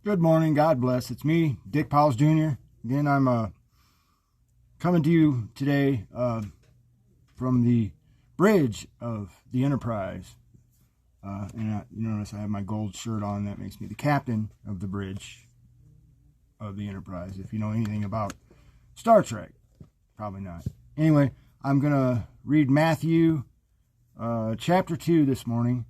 Good morning. God bless. It's me, Dick Powles Jr. Again, I'm coming to you today from the bridge of the Enterprise. You notice I have my gold shirt on. That makes me the captain of the bridge of the Enterprise. If you know anything about Star Trek, probably not. Anyway, I'm going to read Matthew chapter 2 this morning.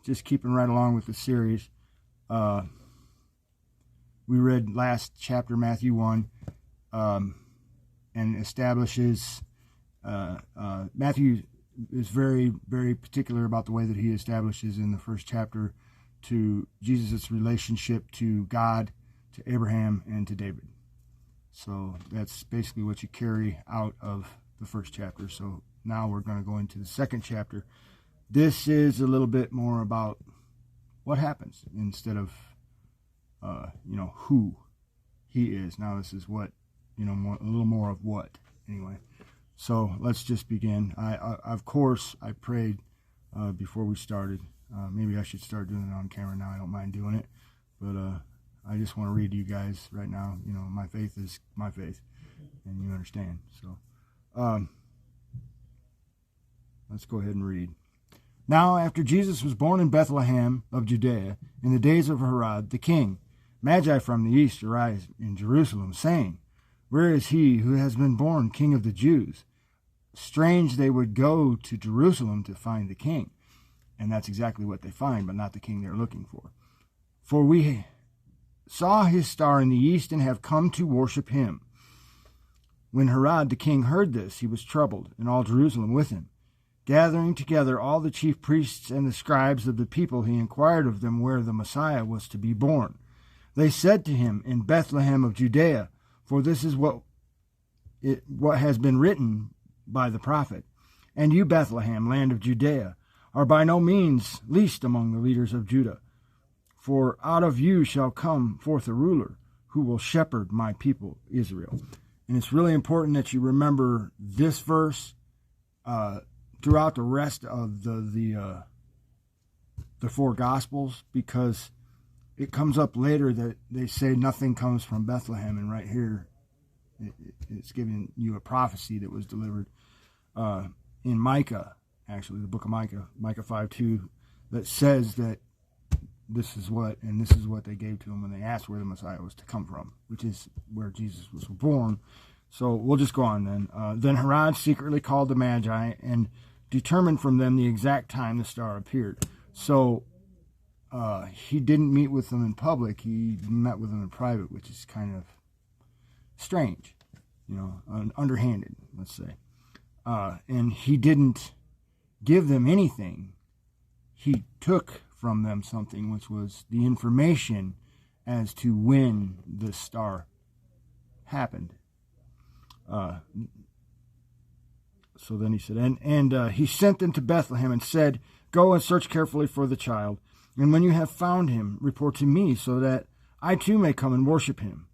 Just keeping right along with the series. We read last chapter, Matthew 1, and establishes, Matthew is very, very particular about the way that he establishes in the first chapter to Jesus' relationship to God, to Abraham, and to David. So that's basically what you carry out of the first chapter. So now we're going to go into the second chapter. This is a little bit more about what happens instead of who he is. Now this is what, a little more of what, anyway. So let's just begin. I of course, I prayed before we started. Maybe I should start doing it on camera now. I don't mind doing it. But I just want to read to you guys right now. My faith is my faith, and you understand. So let's go ahead and read. Now, after Jesus was born in Bethlehem of Judea, in the days of Herod the king, Magi from the east arrived in Jerusalem, saying, "Where is he who has been born King of the Jews?" Strange they would go to Jerusalem to find the king. And that's exactly what they find, but not the king they're looking for. For we saw his star in the east and have come to worship him. When Herod the king heard this, he was troubled, and all Jerusalem with him. Gathering together all the chief priests and the scribes of the people, he inquired of them where the Messiah was to be born. They said to him, "In Bethlehem of Judea, for this is what has been written by the prophet. And you, Bethlehem, land of Judea, are by no means least among the leaders of Judah. For out of you shall come forth a ruler who will shepherd my people Israel." And it's really important that you remember this verse throughout the rest of the four Gospels, because it comes up later that they say nothing comes from Bethlehem, and right here it's giving you a prophecy that was delivered in Micah, actually the book of Micah 5:2, that says that this is what they gave to him when they asked where the Messiah was to come from, which is where Jesus was born. So we'll just go on then. Then Herod secretly called the Magi and determined from them the exact time the star appeared. So he didn't meet with them in public. He met with them in private, which is kind of strange, underhanded, let's say. And he didn't give them anything. He took from them something, which was the information as to when the star happened. So then he said, and he sent them to Bethlehem and said, "Go and search carefully for the child. And when you have found him, report to me so that I too may come and worship him."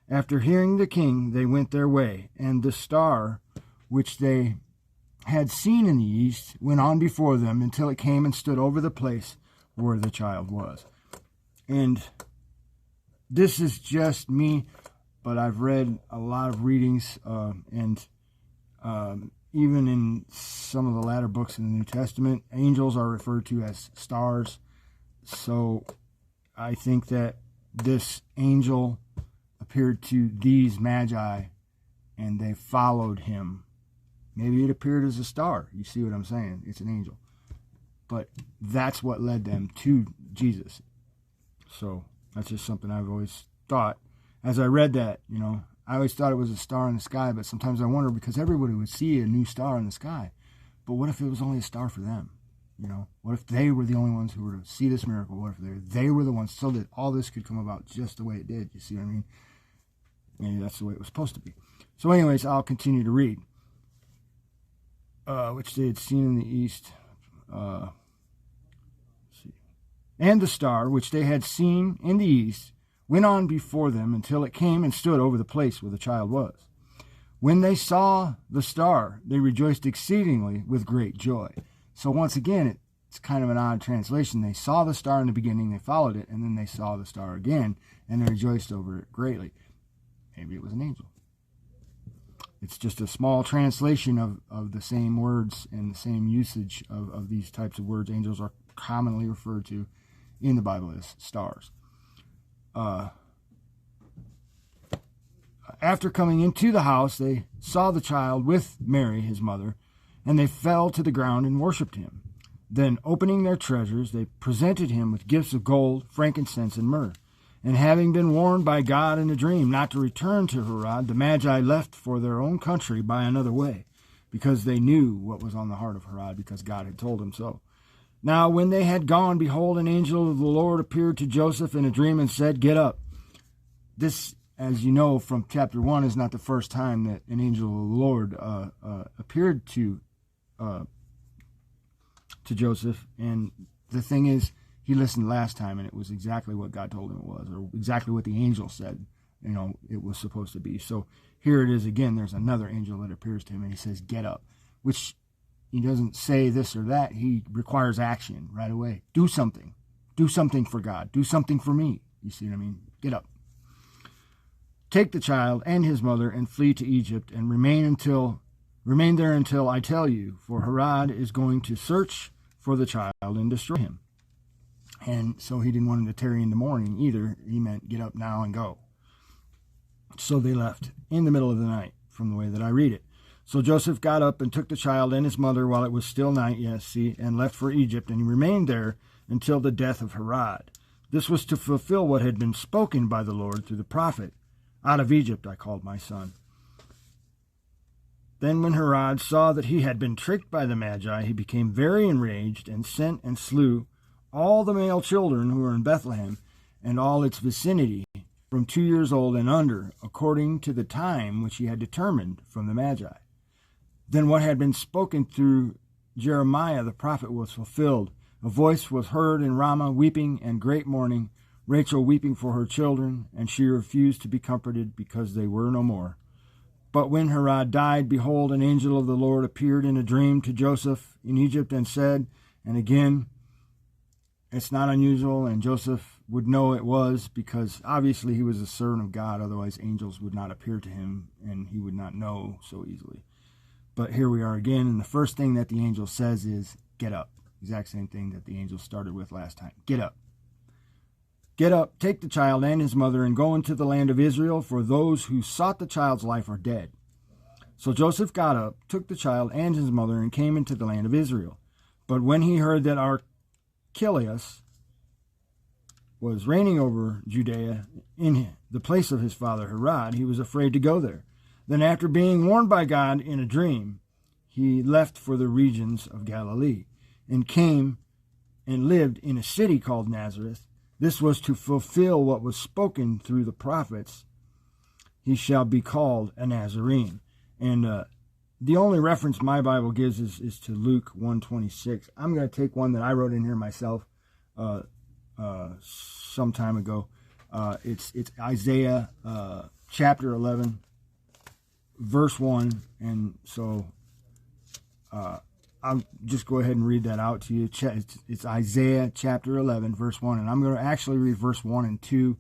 After hearing the king, they went their way, and the star which they had seen in the east went on before them until it came and stood over the place where the child was. And this is just me, but I've read a lot of readings, and even in some of the latter books in the New Testament, angels are referred to as stars. So I think that this angel appeared to these Magi, and they followed him. Maybe it appeared as a star. You see what I'm saying? It's an angel. But that's what led them to Jesus. So that's just something I've always thought. As I read that, I always thought it was a star in the sky, but sometimes I wonder, because everybody would see a new star in the sky. But what if it was only a star for them? What if they were the only ones who were to see this miracle? What if they were the ones, so that all this could come about just the way it did? You see what I mean? Maybe that's the way it was supposed to be. So anyways, I'll continue to read. Which they had seen in the east. Let's see. And the star, which they had seen in the east, went on before them until it came and stood over the place where the child was. When they saw the star, they rejoiced exceedingly with great joy. So once again, it it's kind of an odd translation. They saw the star in the beginning, they followed it, and then they saw the star again, and they rejoiced over it greatly. Maybe it was an angel. It's just a small translation of the same words and the same usage of these types of words. Angels are commonly referred to in the Bible as stars. After coming into the house, they saw the child with Mary, his mother, and they fell to the ground and worshipped him. Then, opening their treasures, they presented him with gifts of gold, frankincense, and myrrh. And having been warned by God in a dream not to return to Herod, the Magi left for their own country by another way, because they knew what was on the heart of Herod, because God had told him so. Now, when they had gone, behold, an angel of the Lord appeared to Joseph in a dream and said, "Get up." This, as you know from chapter 1, is not the first time that an angel of the Lord appeared to Joseph. And the thing is, he listened last time, and it was exactly what God told him it was, or exactly what the angel said, it was supposed to be. So here it is again. There's another angel that appears to him, and he says, "Get up," which he doesn't say this or that. He requires action right away. Do something. Do something for God. Do something for me. You see what I mean? Get up. Take the child and his mother and flee to Egypt and remain there until I tell you, for Herod is going to search for the child and destroy him. And so he didn't want him to tarry in the morning either. He meant get up now and go. So they left in the middle of the night, from the way that I read it. So Joseph got up and took the child and his mother while it was still night, and left for Egypt, and he remained there until the death of Herod. This was to fulfill what had been spoken by the Lord through the prophet. Out of Egypt I called my son. Then when Herod saw that he had been tricked by the Magi, he became very enraged and sent and slew all the male children who were in Bethlehem and all its vicinity from 2 years old and under, according to the time which he had determined from the Magi. Then what had been spoken through Jeremiah the prophet was fulfilled. A voice was heard in Ramah, weeping and great mourning, Rachel weeping for her children, and she refused to be comforted because they were no more. But when Herod died, behold, an angel of the Lord appeared in a dream to Joseph in Egypt and said, and again, it's not unusual, and Joseph would know it was, because obviously he was a servant of God, otherwise angels would not appear to him, and he would not know so easily. But here we are again, and the first thing that the angel says is, get up. Exact same thing that the angel started with last time. Get up. Get up, take the child and his mother, and go into the land of Israel, for those who sought the child's life are dead. So Joseph got up, took the child and his mother, and came into the land of Israel. But when he heard that Archelaus was reigning over Judea in the place of his father Herod, he was afraid to go there. Then after being warned by God in a dream, he left for the regions of Galilee, and came and lived in a city called Nazareth. This was to fulfill what was spoken through the prophets. He shall be called a Nazarene. And the only reference my Bible gives is to Luke 1:26. I'm going to take one that I wrote in here myself some time ago. It's Isaiah chapter 11, verse 1. And so I'll just go ahead and read that out to you. It's Isaiah chapter 11, verse 1. And I'm going to actually read verse 1 and 2.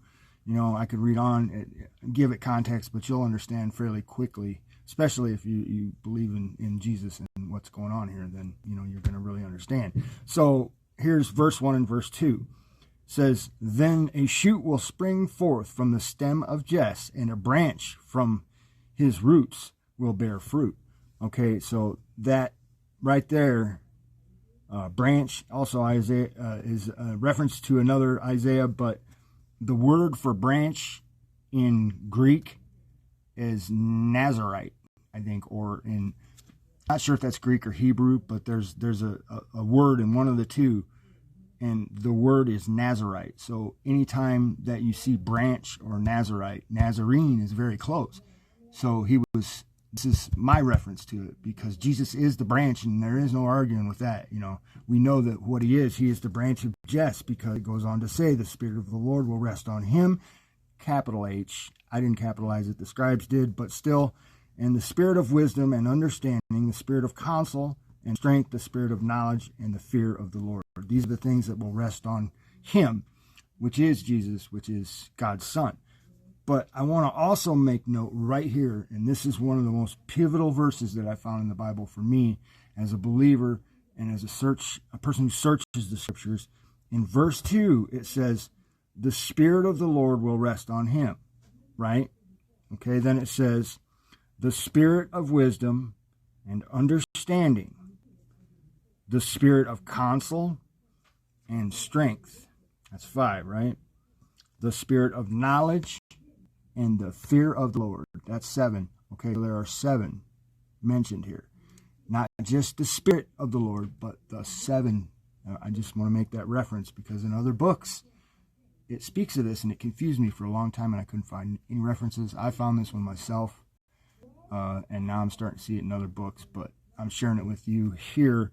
I could read on, give it context, but you'll understand fairly quickly, especially if you believe in Jesus and what's going on here, then, you're going to really understand. So here's verse 1 and verse 2. It says, then a shoot will spring forth from the stem of Jesse, and a branch from his roots will bear fruit. Okay, so that right there, branch, also Isaiah is a reference to another Isaiah, but the word for branch in Greek is Nazarite, I think, or in, not sure if that's Greek or Hebrew, but there's a word in one of the two, and the word is Nazarite. So anytime that you see branch or Nazarite, Nazarene is very close. So this is my reference to it, because Jesus is the branch, and there is no arguing with that. We know that what he is the branch of Jesse, because it goes on to say the Spirit of the Lord will rest on him, capital H. I didn't capitalize it, the scribes did, but still, and the Spirit of wisdom and understanding, the Spirit of counsel and strength, the Spirit of knowledge and the fear of the Lord. These are the things that will rest on him, which is Jesus, which is God's Son. But I want to also make note right here, and this is one of the most pivotal verses that I found in the Bible for me as a believer and as a person who searches the scriptures. In verse 2, it says, the Spirit of the Lord will rest on him, right? Okay, then it says, the Spirit of wisdom and understanding, the Spirit of counsel and strength. That's 5, right? The Spirit of knowledge and the fear of the Lord. That's 7. Okay, so there are 7 mentioned here. Not just the Spirit of the Lord, but the 7. I just want to make that reference because in other books, it speaks of this, and it confused me for a long time, and I couldn't find any references. I found this one myself, and now I'm starting to see it in other books, but I'm sharing it with you here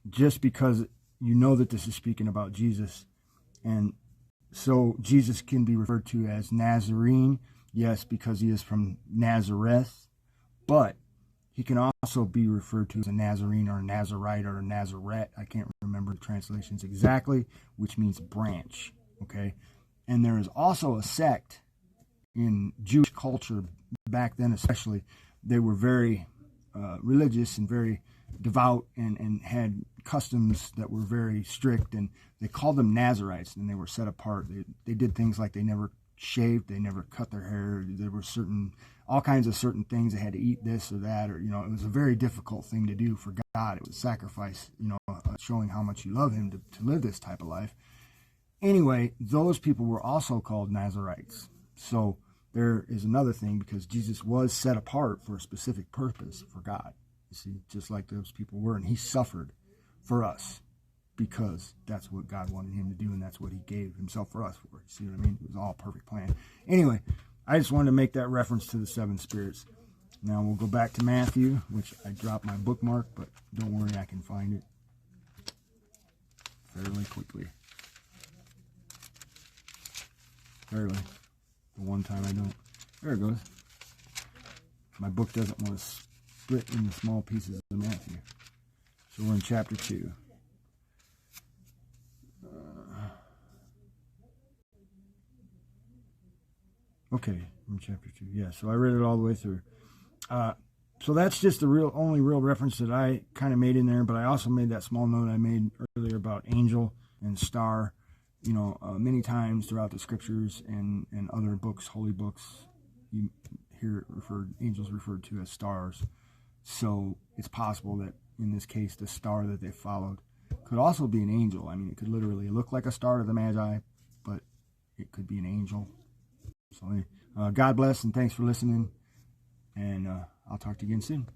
just because you know that this is speaking about Jesus. And so Jesus can be referred to as Nazarene, yes, because he is from Nazareth, but he can also be referred to as a Nazarene or a Nazarite or a Nazareth. I can't remember the translations exactly, which means branch, okay? And there is also a sect in Jewish culture back then especially. They were very religious and very devout and had customs that were very strict, and they called them Nazarites, and they were set apart. They did things like they never shaved, they never cut their hair. There were all kinds of certain things. They had to eat this or that, or, it was a very difficult thing to do for God. It was sacrifice, showing how much you love him to live this type of life. Anyway, those people were also called Nazarites. So there is another thing, because Jesus was set apart for a specific purpose for God. You see, just like those people were, and he suffered for us because that's what God wanted him to do, and that's what he gave himself for us for. You see what I mean? It was all a perfect plan. Anyway, I just wanted to make that reference to the 7 spirits. Now we'll go back to Matthew, which I dropped my bookmark, but don't worry, I can find it fairly quickly. Fairly. The one time I don't. There it goes. My book doesn't want to split into small pieces of Matthew. So we're in chapter 2. Okay, in chapter 2. Yeah, so I read it all the way through. So that's just the only real reference that I kind of made in there, but I also made that small note I made earlier about angel and star. Many times throughout the scriptures and other books, holy books, you hear angels referred to as stars. So it's possible that in this case, the star that they followed could also be an angel. I mean, it could literally look like a star to the Magi, but it could be an angel. So God bless, and thanks for listening. And I'll talk to you again soon.